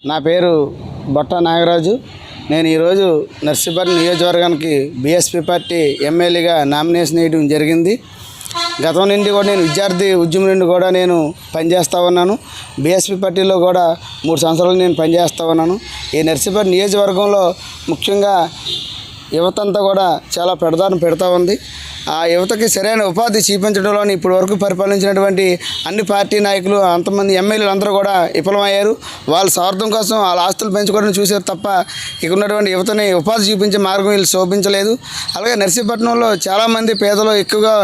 నా పేరు బొట్ట నాగరాజు. నేను ఈరోజు నర్సీపట్నం నియోజకవర్గానికి బీఎస్పీ పార్టీ ఎమ్మెల్యేగా నామినేషన్ వేయడం జరిగింది. గతం నుండి కూడా నేను విద్యార్థి ఉద్యమం నుండి కూడా నేను పనిచేస్తూ ఉన్నాను. బీఎస్పీ పార్టీలో కూడా 3 సంవత్సరాలు నేను పనిచేస్తూ ఉన్నాను. ఈ నర్సీపట్నం నియోజకవర్గంలో ముఖ్యంగా యువత అంతా కూడా చాలా పెడదారం పెడతా ఉంది. ఆ యువతకి సరైన ఉపాధి చూపించడంలో ఇప్పటి వరకు పరిపాలించినటువంటి అన్ని పార్టీ నాయకులు అంతమంది ఎమ్మెల్యేలు అందరూ కూడా విఫలమయ్యారు. వాళ్ళ స్వార్థం కోసం వాళ్ళ ఆస్తులు పెంచుకోవడం చూసారు తప్ప ఇక్కడ ఉన్నటువంటి యువతని ఉపాధి చూపించే మార్గం వీళ్ళు శోభించలేదు. అలాగే నర్సీపట్నంలో చాలామంది పేదలు ఎక్కువగా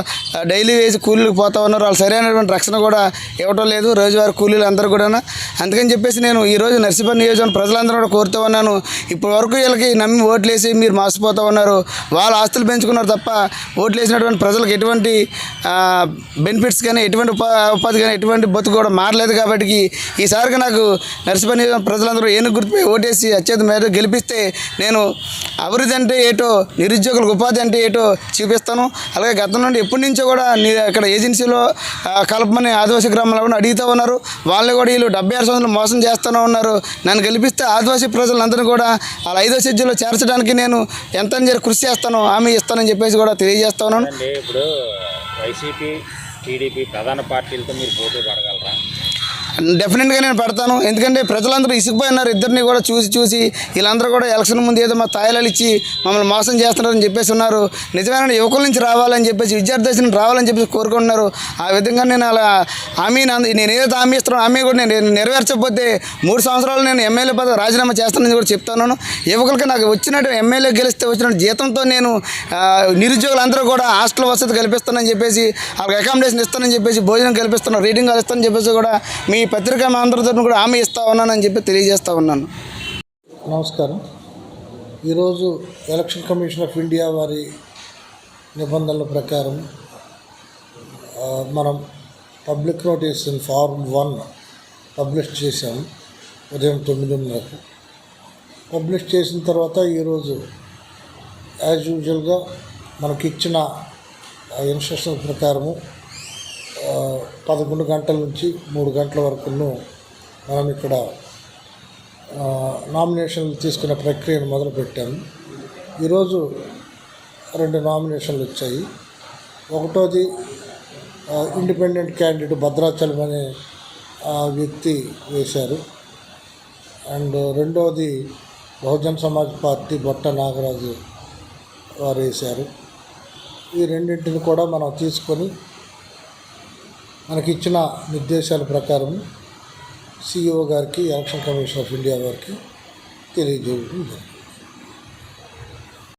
డైలీ వేసి కూలీలకు పోతూ ఉన్నారు. వాళ్ళు సరైనటువంటి రక్షణ కూడా ఇవ్వటం లేదు, రోజువారీ కూలీలు అందరూ కూడా. అందుకని చెప్పేసి నేను ఈరోజు నర్సీపట్నం నియోజకవర్గం ప్రజలందరూ కూడా కోరుతూ ఉన్నాను. ఇప్పటి వరకు వీళ్ళకి నమ్మి ఓట్లేసి మీరు మోసపోతూ ఉన్నారు. వాళ్ళ ఆస్తులు పెంచుకున్నారు తప్ప ఓట్లు వేసినటువంటి ప్రజలకు ఎటువంటి బెనిఫిట్స్ కానీ ఎటువంటి ఉపాధి కానీ ఎటువంటి బతుకు కూడా మారలేదు. కాబట్టి ఈసారిగా నాకు నర్సీపట్నం ప్రజలందరూ ఏనుగు గుర్తుపై ఓటేసి అత్యంత మేర గెలిపిస్తే నేను అభివృద్ధి అంటే ఏటో, నిరుద్యోగులకు ఉపాధి అంటే ఏటో చూపిస్తాను. అలాగే గతం నుండి ఎప్పటి నుంచో కూడా అక్కడ ఏజెన్సీలో కలపమని ఆదివాసీ గ్రామాల్లో కూడా అడుగుతూ ఉన్నారు. వాళ్ళని కూడా వీళ్ళు 76 సంవత్సరాలు మోసం చేస్తూనే ఉన్నారు. నన్ను గెలిపిస్తే ఆదివాసీ ప్రజలందరినీ కూడా వాళ్ళ 5వ షెడ్యూల్లో చేర్చడానికి నేను ఎంత కృషి చేస్తాను, హామీ ఇస్తానని చెప్పేసి కూడా తెలియజేస్తా ఉన్నాను. ఇప్పుడు వైసీపీ టీడీపీ ప్రధాన పార్టీలతో మీరు పోటీ పడగలరా? డెఫినెట్గా నేను పడతాను. ఎందుకంటే ప్రజలందరూ ఇసుకుపోయినారు. ఇద్దరిని కూడా చూసి వీళ్ళందరూ కూడా ఎలక్షన్ ముందు ఏదో మా తాయిలాలు ఇచ్చి మమ్మల్ని మోసం చేస్తున్నారని చెప్పేసి ఉన్నారు. నిజమైన యువకుల నుంచి రావాలని చెప్పేసి, విద్యార్థి దశ నుంచి రావాలని చెప్పేసి కోరుకుంటున్నారు. ఆ విధంగా నేను అలా నేను ఏదైతే హామీ ఇస్తున్నానో హామీ కూడా నేను నెరవేర్చకపోతే 3 సంవత్సరాలు నేను ఎమ్మెల్యే పదవి రాజీనామా చేస్తానని కూడా చెప్తున్నాను. యువకులకి నాకు వచ్చినట్టు ఎమ్మెల్యే గెలిస్తే వచ్చిన జీతంతో నేను నిరుద్యోగులందరూ కూడా హాస్టల్ వసతి కల్పిస్తానని చెప్పేసి, వాళ్ళకి అకామిడేషన్ ఇస్తానని చెప్పేసి, భోజనం కల్పిస్తాను, రీడింగ్ హాల్ ఇస్తానని చెప్పేసి కూడా మీ పత్రికా అందరితో కూడా హామీ ఇస్తా ఉన్నానని చెప్పి తెలియజేస్తా ఉన్నాను. నమస్కారం. ఈరోజు ఎలక్షన్ కమిషన్ ఆఫ్ ఇండియా వారి నిబంధనల ప్రకారం మనం పబ్లిక్ నోటీస్ ఫార్మ్ 1 పబ్లిష్ చేశాము ఉదయం 9:30. పబ్లిష్ చేసిన తర్వాత ఈరోజు యాజ్ యూజువల్గా మనకి ఇచ్చిన ఇన్స్ట్రక్షన్ ప్రకారము 11 గంటల నుంచి 3 గంటల వరకు మనం ఇక్కడ నామినేషన్లు తీసుకునే ప్రక్రియను మొదలుపెట్టాము. ఈరోజు 2 నామినేషన్లు వచ్చాయి. ఒకటోది ఇండిపెండెంట్ క్యాండిడేట్ భద్రాచలం అనే వ్యక్తి వేశారు. అండ్ రెండోది బహుజన్ సమాజ్ పార్టీ బొట్ట నాగరాజు వారు వేశారు. ఈ రెండింటిని కూడా మనం తీసుకొని మనకిచ్చిన నిర్దేశాల ప్రకారం సిఇఓ గారికి, ఎలక్షన్ కమిషన్ ఆఫ్ ఇండియా వారికి తెలియజేయడం జరిగింది.